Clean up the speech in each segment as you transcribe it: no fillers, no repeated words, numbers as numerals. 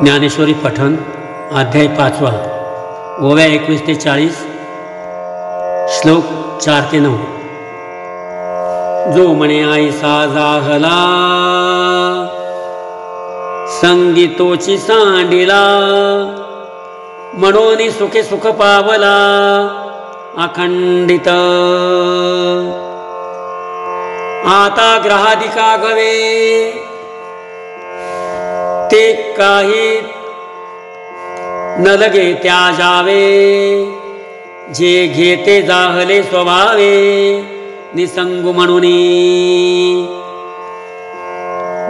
ज्ञानेश्वरी पठण अध्याय 5 ओव्या 21 ते 40 श्लोक 4 ते 9। जो म्हणे आईसा जाहला संगीतोची सांडिला म्हणून सुखे सुख पावला अखंडित आता ग्रहादिका गवे ते काही न लगे त्या जावे जे घेते जाहले स्वभावे निसंग म्हणून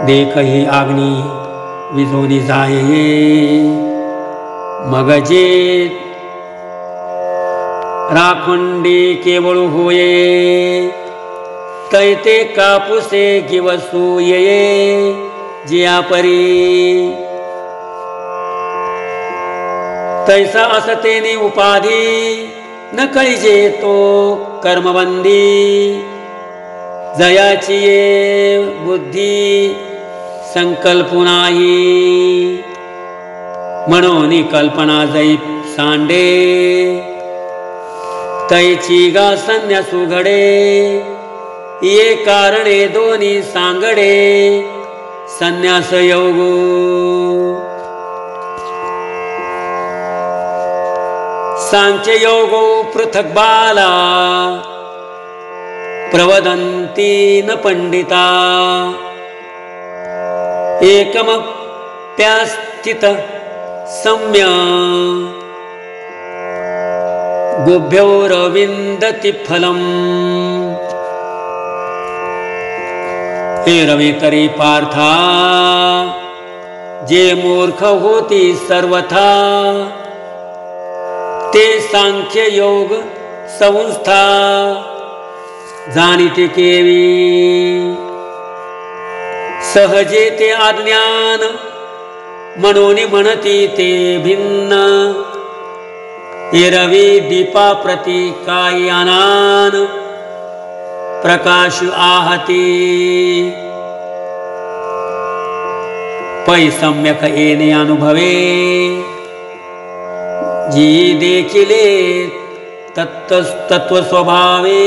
देखही आग्नी विजोनी जाये मग जे राखुंडी केवळ होये तैते कापुसे किवसू ये जिया परी तैसा असतेने उपाधी न कळीजे तो कर्मबंदी जयाची ये बुद्धी संकल्प नाही म्हणून कल्पना जै सांडे तैची गा संन्यासू घडे ये कारणे दोन्ही सांगडे संन्यास योगो सांख्य योगो पृथक बाला प्रवदन्ति न पंडिता एकमप्यास्थित सम्य गुभ्योरविन्दति फलम्। हे रवी तरी पार्था जे मूर्ख होती सर्वथा ते सांख्य योग संस्था जाणीते केवी सहजे ते अज्ञान म्हणून म्हणती ते भिन्न हे रवी दीपा प्रति काय अनान प्रकाश आहती पै सम्यक येणे अनुभवे जी देखिले तत्व स्वभावे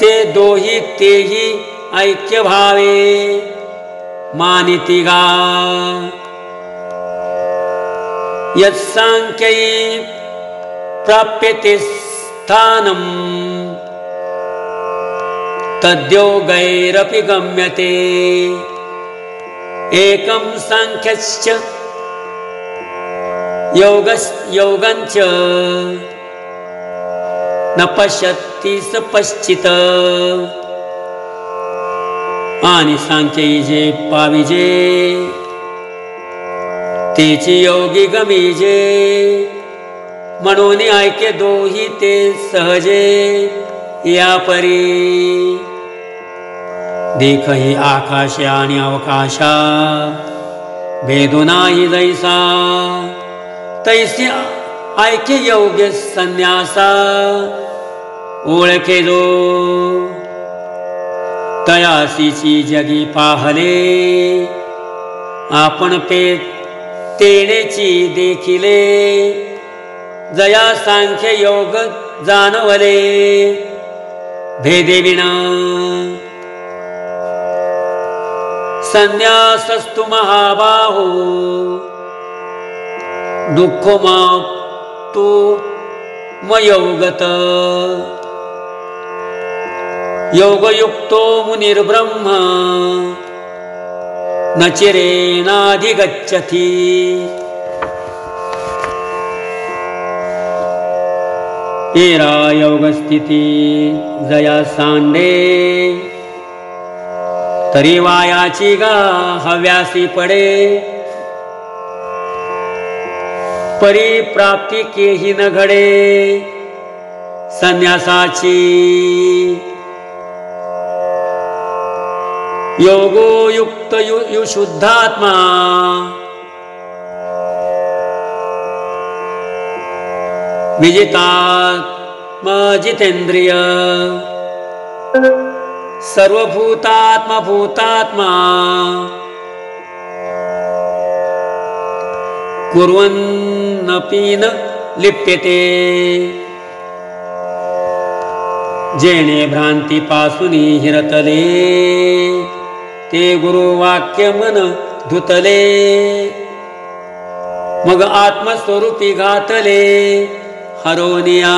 ते दोही तेही ऐक्य भावे मानिती गा यत्सांख्यै प्राप्यते स्थानम तद्योगैरपि गम्यते एकं सांख्यश्च योगंच न पश्यति स पश्चित आणि सांख्य जे पाविजे तेची योगी गमीजे म्हणून ऐक्य दोही ते सहजे या परी देखही आकाश आणि अवकाशा भेदो नाही जैसा तैसे ऐक्य योग्य संन्यासा ओळखे जो तयासीची जगी पाहले आपण पे तेणेची देखिले जया सांख्य योग जाणवले भेदे विना संन्यासस्तु महाबाहो दुःखमा तु मयोगत योगयुक्तो मुनिर्ब्रह्म न चिरेणाधिगच्छति एरा योगस्थिती जया सांडे तरी वायाची गा हव्यासी पडे परिप्राप्ती केही न घडे संन्यासाची योगो युक्त युशुद्धात्मा विजितात्मा जितेंद्रिय सर्वभूतात्मा भूतात्मा कुर्वन्नपि न लिप्यते जेणे भ्रांतीपासून हिरतले ते गुरुवाक्य मन धुतले मग आत्मस्वरूपी घातले हरोनिया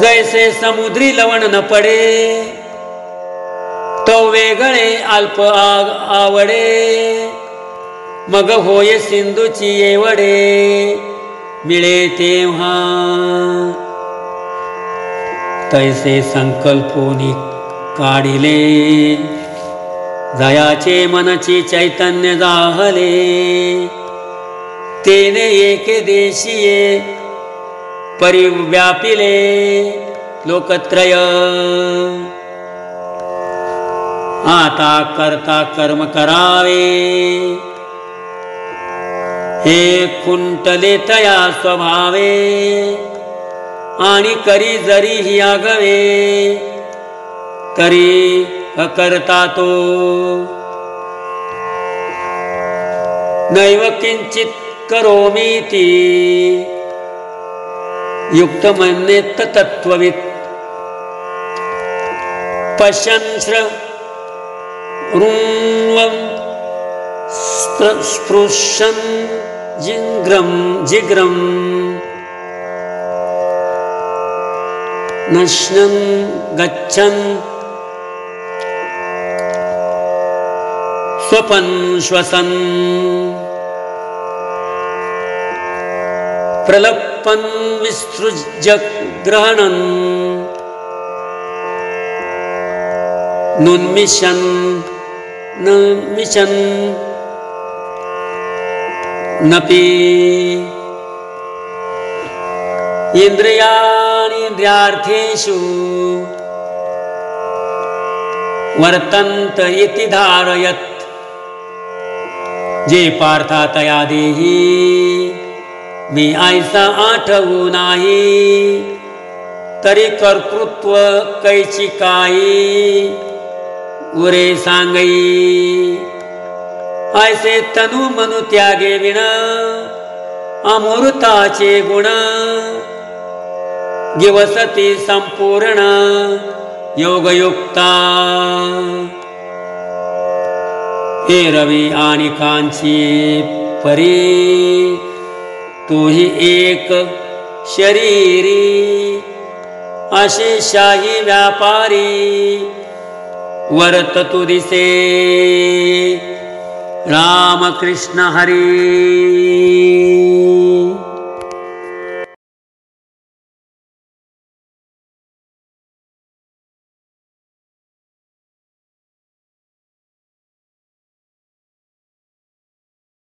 जैसे समुद्री लवण न पडे तो वेगळे अल्प आवडे मग होय सिंधूची येवडे मिळे तेव्हा तैसे संकल्पोनी काढिले जयाचे मनची चैतन्य जाहले तेने एके देशीये परिव्यापिले लोकत्रय आता करता कर्म करावे हे खुंटले तया स्वभावे आणि करी जरी ही आगवे तरी करता तो नैव किंचित करोमीति युक्त मन्येत तत्त्ववित् पश्यन् श्रवन् स्पृशन् जिग्रम् नश्यन् गच्छन् स्वपन् श्वसन् प्रलपन् विसृज्य ग्रहणन् नुन्मिषन् नमिषन् नपि इन्द्रियाणीन्द्रियार्थेषु वर्तन्त इति धारयत् जे पार्था तया देही मी ऐसा आठवू नाही तरी कर्तृत्व कैची काही उरे सांगई ऐसे तनु मनु त्यागे विण अमृताचे गुण गिवसती संपूर्ण योगयुक्ता हे रवी आणि कांची परी तूही एक शरीरी असे शाही व्यापारी वर्त तू दिसे राम कृष्ण हरी।